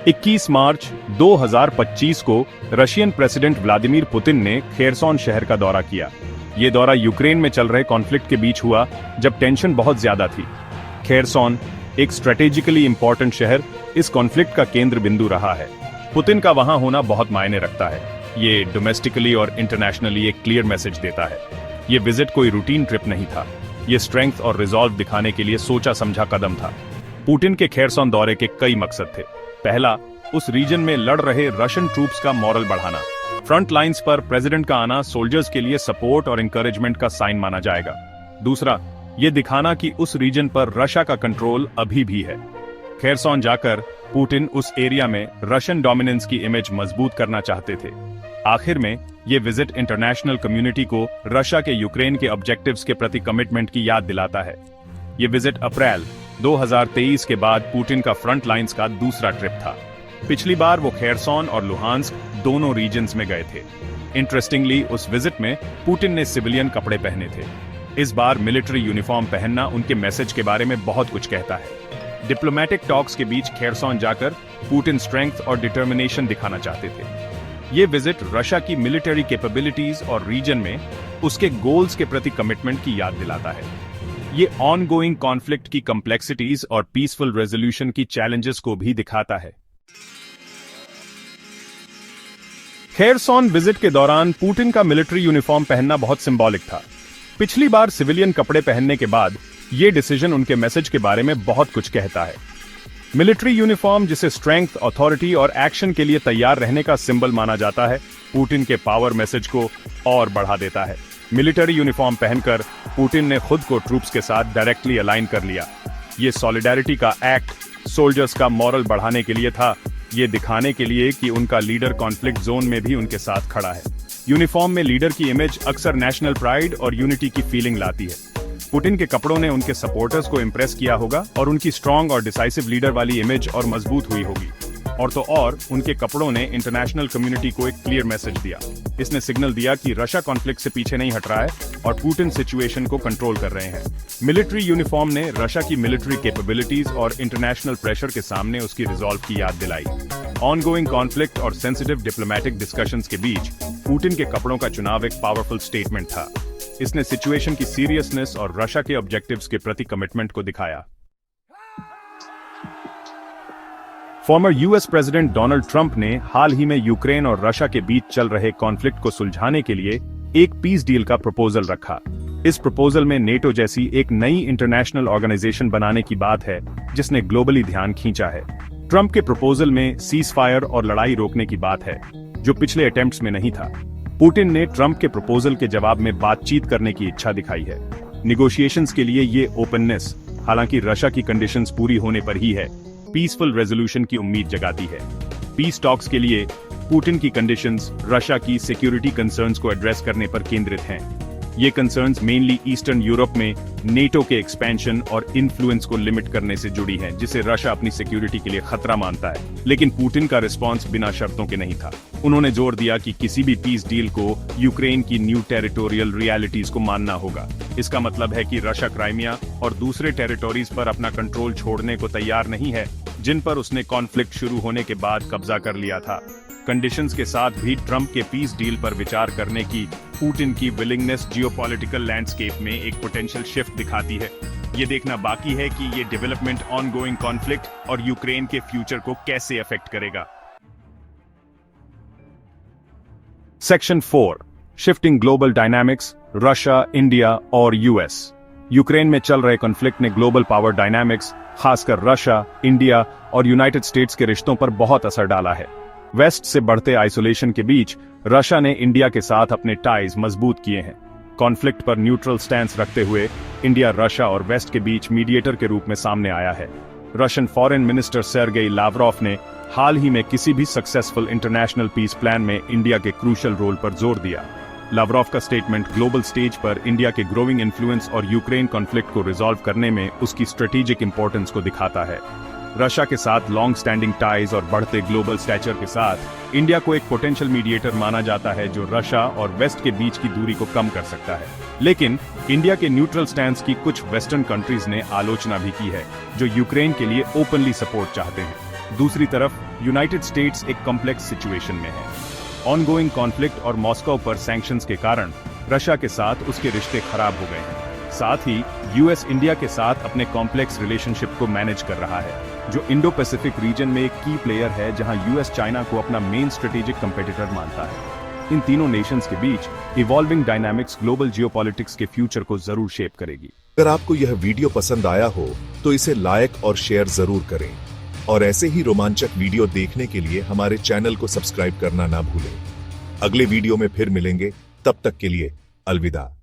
21 मार्च 2025 को Russian president Vladimir Putin ने Kherson शहर का दौरा किया। ये दौरा यूक्रेन में चल रहे कॉन्फ्लिक्ट के बीच हुआ जब टेंशन बहुत ज्यादा थी। खेरसॉन, एक स्ट्रेटेजिकली इंपॉर्टेंट शहर, इस कॉन्फ्लिक्ट का केंद्र बिंदु रहा है। पुतिन का वहां होना बहुत मायने रखता है। ये डोमेस्टिकली और इंटरनेशनली एक क्लियर मैसेज देता है। ये विजिट कोई रूटीन ट्रिप नहीं था। ये स्ट्रेंथ और रिजॉल्व दिखाने के लिए सोचा समझा कदम था। पुतिन के खेरसॉन दौरे के कई मकसद थे। पहला, उस रीजन में लड़ रहे रशियन ट्रूप्स का मॉरल बढ़ाना। फ्रंट लाइंस पर प्रेसिडेंट का आना सोल्जर्स के लिए सपोर्ट और इंकरेजमेंट का साइन माना जाएगा। दूसरा, ये दिखाना कि उस रीजन पर रशिया का कंट्रोल अभी भी है। खेरसॉन जाकर पुतिन उस एरिया में रशियन डोमिनेंस की इमेज मजबूत करना चाहते थे। आखिर में ये विजिट इंटरनेशनल कम्युनिटी को रशिया के यूक्रेन के ऑब्जेक्टिव्स के प्रति कमिटमेंट की याद दिलाता है। ये विजिट अप्रैल 2023 के बाद पुतिन का फ्रंट लाइंस का दूसरा ट्रिप था। पिछली बार वो खेरसॉन और लुहांस्क दोनों रीजन्स में गए थे। इंटरेस्टिंगली, उस विजिट में पुतिन ने सिविलियन कपड़े पहने थे। इस बार मिलिट्री यूनिफॉर्म पहनना उनके मैसेज के बारे में बहुत कुछ कहता है। डिप्लोमेटिक टॉक्स के बीच खेरसॉन जाकर पुतिन स्ट्रेंथ और डिटर्मिनेशन दिखाना चाहते थे। ये विजिट रशिया की मिलिट्री कैपेबिलिटीज और रीजन में उसके गोल्स के प्रति कमिटमेंट की याद दिलाता है। ये ऑनगोइंग कॉन्फ्लिक्ट की कॉम्प्लेक्सिटीज और पीसफुल रेजोल्यूशन की चैलेंजेस को भी दिखाता है। खेरसॉन विजिट के दौरान पुतिन का मिलिट्री यूनिफॉर्म पहनना बहुत सिंबॉलिक था। पिछली बार सिविलियन कपड़े पहनने के बाद ये डिसीजन उनके मैसेज के बारे में बहुत कुछ कहता है। मिलिट्री यूनिफॉर्म, जिसे स्ट्रेंथ, अथॉरिटी और एक्शन के लिए तैयार रहने का सिंबल माना जाता है, पुतिन के पावर मैसेज को और बढ़ा देता है। मिलिट्री यूनिफॉर्म पहनकर पुतिन ने खुद को ट्रूप्स के साथ डायरेक्टली अलाइन कर लिया। ये सॉलिडारिटी का एक्ट सोल्जर्स का मॉरल बढ़ाने के लिए था, ये दिखाने के लिए कि उनका लीडर कॉन्फ्लिक्ट जोन में भी उनके साथ खड़ा है। यूनिफॉर्म में लीडर की इमेज अक्सर नेशनल प्राइड और यूनिटी की फीलिंग लाती है। पुतिन के कपड़ों ने उनके सपोर्टर्स को इंप्रेस किया होगा और उनकी स्ट्रॉन्ग और डिसाइसिव लीडर वाली इमेज और मजबूत हुई होगी। और उनके कपड़ों ने इंटरनेशनल कम्युनिटी को एक क्लियर मैसेज दिया। इसने सिग्नल दिया कि रशिया कॉन्फ्लिक्ट से पीछे नहीं हट रहा है और पुतिन सिचुएशन को कंट्रोल कर रहे हैं। मिलिट्री यूनिफॉर्म ने रशिया की मिलिट्री कैपेबिलिटीज और इंटरनेशनल प्रेशर के सामने उसकी रिजॉल्व की याद दिलाई। ऑनगोइंग कॉन्फ्लिक्ट और सेंसिटिव डिप्लोमेटिक डिस्कशंस के बीच पुतिन के कपड़ों का चुनाव एक पावरफुल स्टेटमेंट था। इसने सिचुएशन की सीरियसनेस और रशिया के ऑब्जेक्टिव्स के प्रति कमिटमेंट को दिखाया। Former US president Donald Trump ने हाल ही में यूक्रेन और रशिया के बीच चल रहे कॉन्फ्लिक्ट को सुलझाने के लिए एक पीस डील का प्रपोजल रखा। इस प्रपोजल में नेटो जैसी एक नई इंटरनेशनल ऑर्गेनाइजेशन बनाने की बात है, जिसने ग्लोबली ध्यान खींचा है। ट्रंप के प्रपोजल में सीज फायर और लड़ाई रोकने की बात है, जो पिछले अटेम्प्ट्स में नहीं था। पुतिन ने ट्रंप के प्रपोजल के जवाब में बातचीत करने की इच्छा दिखाई है। निगोशिएशंस के लिए ये ओपननेस, हालांकि रशिया की कंडीशंस पूरी होने पर ही है, पीसफुल रेजोल्यूशन की उम्मीद जगाती है। पीस टॉक्स के लिए पुतिन की कंडीशंस रशिया की सिक्योरिटी कंसर्न्स को एड्रेस करने पर केंद्रित हैं। ये कंसर्न्स मेनली ईस्टर्न यूरोप में नेटो के एक्सपेंशन और इन्फ्लुएंस को लिमिट करने से जुड़ी हैं, जिसे रशिया अपनी सिक्योरिटी के लिए खतरा मानता है। लेकिन पुतिन का रिस्पॉन्स बिना शर्तों के नहीं था। उन्होंने जोर दिया कि किसी भी पीस डील को यूक्रेन की न्यू टेरिटोरियल रियलिटीज को मानना होगा। इसका मतलब है कि रशिया क्राइमिया और दूसरे टेरिटोरीज पर अपना कंट्रोल छोड़ने को तैयार नहीं है, जिन पर उसने कॉन्फ्लिक्ट शुरू होने के बाद कब्जा कर लिया था। कंडीशंस के साथ भी ट्रंप के पीस डील पर विचार करने की पुतिन की विलिंगनेस जियोपॉलिटिकल लैंडस्केप में एक पोटेंशियल शिफ्ट दिखाती है। ये देखना बाकी है कि ये डेवलपमेंट ऑनगोइंग कॉन्फ्लिक्ट और यूक्रेन के फ्यूचर को कैसे अफेक्ट करेगा। Section 4, shifting global dynamics, Russia, India और यूएस। यूक्रेन में चल रहे कॉन्फ्लिक्ट ने ग्लोबल पावर डायनामिक्स, खासकर रशिया, इंडिया और यूनाइटेड स्टेट्स के रिश्तों पर बहुत असर डाला है। वेस्ट से बढ़ते आइसोलेशन के बीच रशिया ने इंडिया के साथ अपने टाइज मजबूत किए हैं। कॉन्फ्लिक्ट पर न्यूट्रल स्टैंस रखते हुए इंडिया रशिया और वेस्ट के बीच मीडिएटर के रूप में सामने आया है। Russian foreign minister Sergei Lavrov ने हाल ही में किसी भी सक्सेसफुल इंटरनेशनल पीस प्लान में इंडिया के क्रूशल रोल पर जोर दिया। लावरोव का स्टेटमेंट ग्लोबल स्टेज पर इंडिया के ग्रोइंग इन्फ्लुएंस और यूक्रेन कॉन्फ्लिक्ट को रिजॉल्व करने में उसकी स्ट्रेटेजिक इंपॉर्टेंस को दिखाता है। रशिया के साथ लॉन्ग स्टैंडिंग टाइज और बढ़ते ग्लोबल स्टैचर के साथ इंडिया को एक पोटेंशियल मीडिएटर माना जाता है, जो रशिया और वेस्ट के बीच की दूरी को कम कर सकता है। लेकिन इंडिया के न्यूट्रल स्टैंस की कुछ वेस्टर्न कंट्रीज ने आलोचना भी की है, जो यूक्रेन के लिए ओपनली सपोर्ट चाहते हैं। दूसरी तरफ यूनाइटेड स्टेट्स एक कॉम्प्लेक्स सिचुएशन में है। ऑनगोइंग कॉन्फ्लिक्ट और मॉस्को पर सैंक्शंस के कारण रशिया के साथ उसके रिश्ते खराब हो गए हैं। साथ ही यूएस इंडिया के साथ अपने कॉम्प्लेक्स रिलेशनशिप को मैनेज कर रहा है, जो इंडो पैसिफिक रीजन में एक की प्लेयर है, जहां यूएस चाइना को अपना मेन स्ट्रेटेजिक कंपेटिटर मानता है। इन तीनों नेशंस के बीच इवॉल्विंग डायनामिक्स ग्लोबल जियोपॉलिटिक्स के फ्यूचर को जरूर शेप करेगी। अगर आपको यह वीडियो पसंद आया हो तो इसे लाइक और शेयर जरूर करें और ऐसे ही रोमांचक वीडियो देखने के लिए हमारे चैनल को सब्सक्राइब करना ना भूलें। अगले वीडियो में फिर मिलेंगे, तब तक के लिए अलविदा।